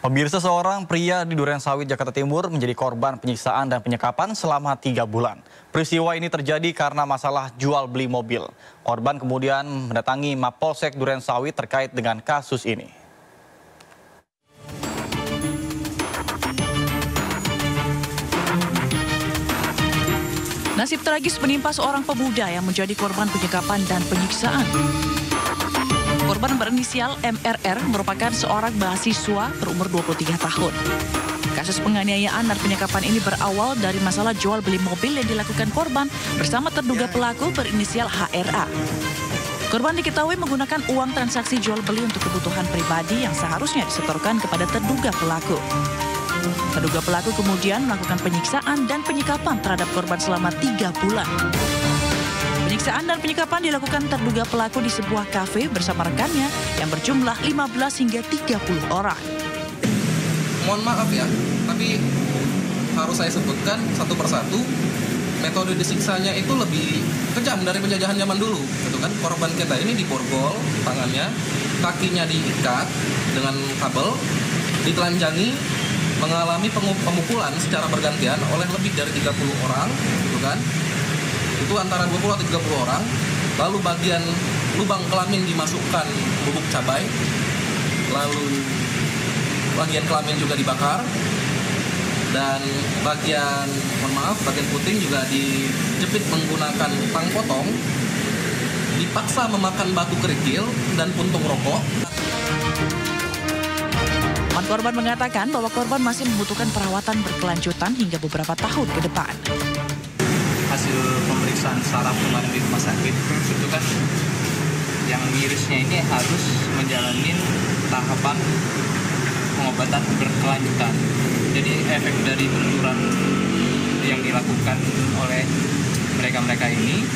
Pemirsa, seorang pria di Durensawit, Jakarta Timur menjadi korban penyiksaan dan penyekapan selama 3 bulan. Peristiwa ini terjadi karena masalah jual beli mobil. Korban kemudian mendatangi Mapolsek Durensawit terkait dengan kasus ini. Nasib tragis menimpa seorang pemuda yang menjadi korban penyekapan dan penyiksaan. Korban berinisial MRR merupakan seorang mahasiswa berumur 23 tahun. Kasus penganiayaan dan penyekapan ini berawal dari masalah jual beli mobil yang dilakukan korban bersama terduga pelaku berinisial HRA. Korban diketahui menggunakan uang transaksi jual beli untuk kebutuhan pribadi yang seharusnya disetorkan kepada terduga pelaku. Terduga pelaku kemudian melakukan penyiksaan dan penyekapan terhadap korban selama 3 bulan. Penyiksaan dan penyekapan dilakukan terduga pelaku di sebuah kafe bersama rekannya yang berjumlah 15 hingga 30 orang. Mohon maaf ya, tapi harus saya sebutkan satu persatu, metode disiksanya itu lebih kejam dari penjajahan zaman dulu. Gitu kan? Korban kita ini diborgol tangannya, kakinya diikat dengan kabel, ditelanjangi, mengalami pemukulan secara bergantian oleh lebih dari 30 orang, gitu kan? Itu antara 20 atau 30 orang. Lalu bagian lubang kelamin dimasukkan bubuk cabai. Lalu bagian kelamin juga dibakar. Dan bagian puting juga dijepit menggunakan tang potong. Dipaksa memakan batu kerikil dan puntung rokok. Teman korban mengatakan bahwa korban masih membutuhkan perawatan berkelanjutan hingga beberapa tahun ke depan. Hasil pemeriksaan saraf kemarin di rumah sakit itu kan yang mirisnya ini harus menjalani tahapan pengobatan berkelanjutan. Jadi efek dari benturan yang dilakukan oleh mereka ini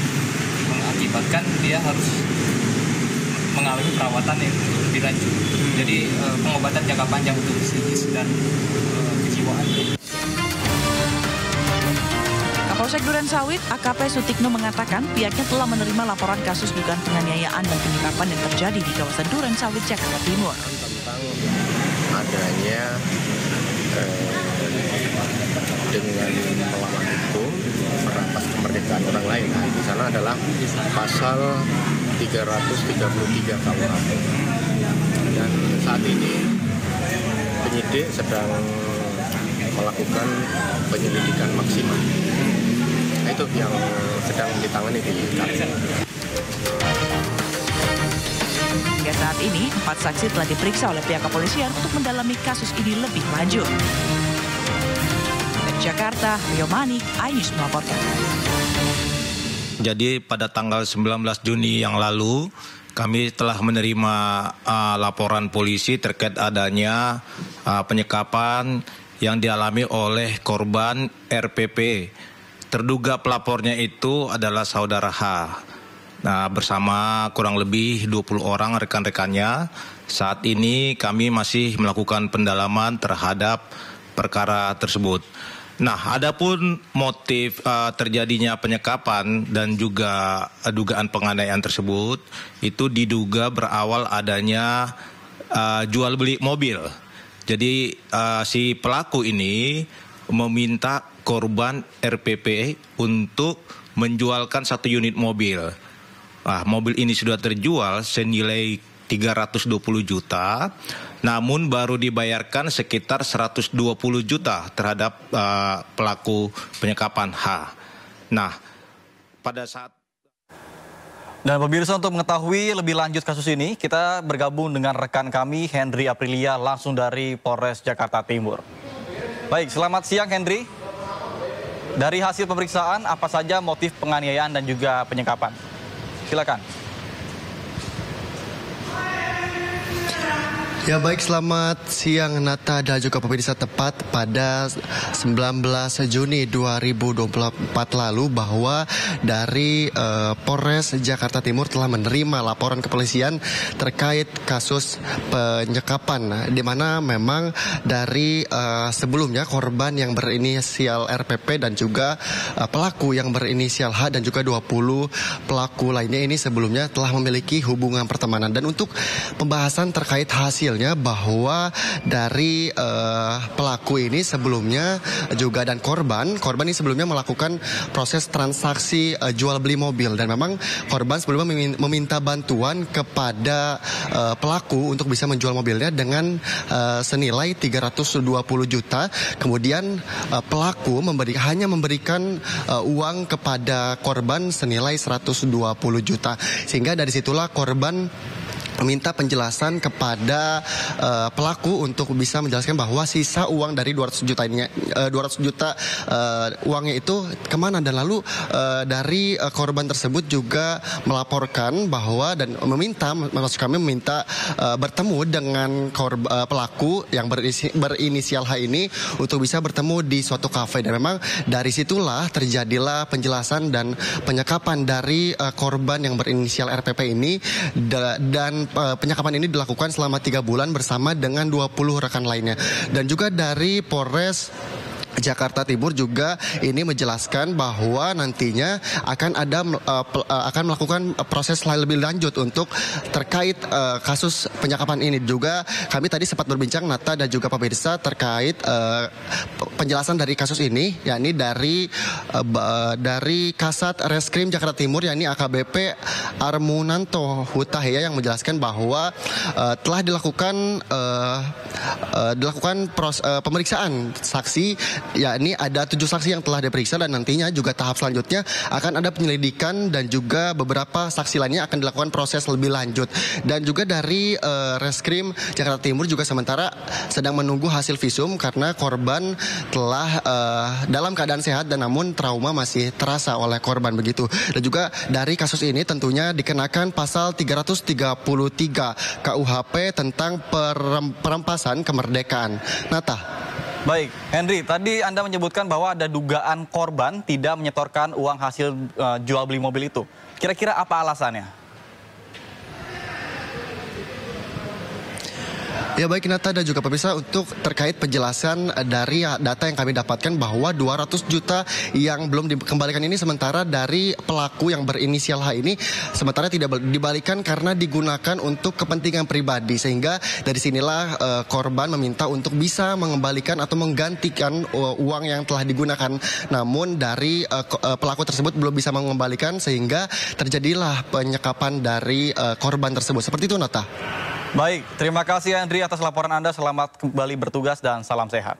mengakibatkan dia harus mengalami perawatan yang lebih lanjut. Jadi pengobatan jangka panjang untuk psikis dan kejiwaan. Kapolsek Durensawit, AKP Sutikno mengatakan pihaknya telah menerima laporan kasus dugaan penganiayaan dan penyekapan yang terjadi di kawasan Durensawit, Jakarta Timur. Tentang adanya dengan melawan hukum merampas kemerdekaan orang lain. Nah, di sana adalah pasal 333 KUHP. Dan saat ini penyidik sedang melakukan penyelidikan maksimal. Itu yang sedang ditangani di KPK. Hingga saat ini, 4 saksi telah diperiksa oleh pihak kepolisian untuk mendalami kasus ini lebih lanjut. Dari Jakarta, Rio Manik, iNews melaporkan. Jadi pada tanggal 19 Juni yang lalu, kami telah menerima laporan polisi terkait adanya penyekapan yang dialami oleh korban RPP. Terduga pelapornya itu adalah saudara H. Nah, bersama kurang lebih 20 orang rekan-rekannya. Saat ini kami masih melakukan pendalaman terhadap perkara tersebut. Nah, adapun motif terjadinya penyekapan dan juga dugaan penganiayaan tersebut itu diduga berawal adanya jual beli mobil. Jadi si pelaku ini meminta korban RPP untuk menjualkan 1 unit mobil. Mobil ini sudah terjual senilai 320 juta, namun baru dibayarkan sekitar 120 juta terhadap pelaku penyekapan H. Nah, pada saat... Dan pemirsa, untuk mengetahui lebih lanjut kasus ini, kita bergabung dengan rekan kami Henry Aprilia langsung dari Polres Jakarta Timur. Baik, selamat siang Henry. Dari hasil pemeriksaan, apa saja motif penganiayaan dan juga penyekapan? Silakan. Ya baik, selamat siang Nata dan juga pemirsa. Tepat pada 19 Juni 2024 lalu bahwa dari Polres Jakarta Timur telah menerima laporan kepolisian terkait kasus penyekapan, di mana memang dari sebelumnya korban yang berinisial RPP dan juga pelaku yang berinisial H dan juga 20 pelaku lainnya ini sebelumnya telah memiliki hubungan pertemanan. Dan untuk pembahasan terkait hasil detailnya bahwa dari pelaku ini sebelumnya juga dan korban ini sebelumnya melakukan proses transaksi jual beli mobil, dan memang korban sebelumnya meminta bantuan kepada pelaku untuk bisa menjual mobilnya dengan senilai 320 juta. Kemudian pelaku hanya memberikan uang kepada korban senilai 120 juta, sehingga dari situlah korban meminta penjelasan kepada pelaku untuk bisa menjelaskan bahwa sisa uang dari 200 juta ini, 200 juta uangnya itu kemana, dan lalu dari korban tersebut juga melaporkan bahwa dan meminta, maksud kami meminta bertemu dengan pelaku yang berinisial H ini untuk bisa bertemu di suatu kafe, dan memang dari situlah terjadilah penjelasan dan penyekapan dari korban yang berinisial RPP ini, dan penyekapan ini dilakukan selama 3 bulan bersama dengan 20 rekan lainnya. Dan juga dari Polres Jakarta Timur juga ini menjelaskan bahwa nantinya akan melakukan proses lebih lanjut untuk terkait kasus penyekapan ini. Juga kami tadi sempat berbincang, Nata dan juga pemirsa, terkait penjelasan dari kasus ini, yakni dari Kasat Reskrim Jakarta Timur, yakni AKBP Armunanto Hutahya, yang menjelaskan bahwa telah dilakukan pemeriksaan saksi, yakni ada 7 saksi yang telah diperiksa, dan nantinya juga tahap selanjutnya akan ada penyelidikan dan juga beberapa saksi lainnya akan dilakukan proses lebih lanjut. Dan juga dari Reskrim Jakarta Timur juga sementara sedang menunggu hasil visum karena korban telah dalam keadaan sehat, dan namun trauma masih terasa oleh korban begitu. Dan juga dari kasus ini tentunya dikenakan pasal 333 KUHP tentang perampasan kemerdekaan. Nata. Baik, Henry, tadi Anda menyebutkan bahwa ada dugaan korban tidak menyetorkan uang hasil jual beli mobil itu. Kira-kira apa alasannya? Ya baik, Nata dan juga pemirsa, untuk terkait penjelasan dari data yang kami dapatkan bahwa 200 juta yang belum dikembalikan ini sementara dari pelaku yang berinisial H ini sementara tidak dibalikan karena digunakan untuk kepentingan pribadi, sehingga dari sinilah korban meminta untuk bisa mengembalikan atau menggantikan uang yang telah digunakan. Namun dari pelaku tersebut belum bisa mengembalikan, sehingga terjadilah penyekapan dari korban tersebut. Seperti itu, Nata. Baik, terima kasih Andri atas laporan Anda. Selamat kembali bertugas dan salam sehat.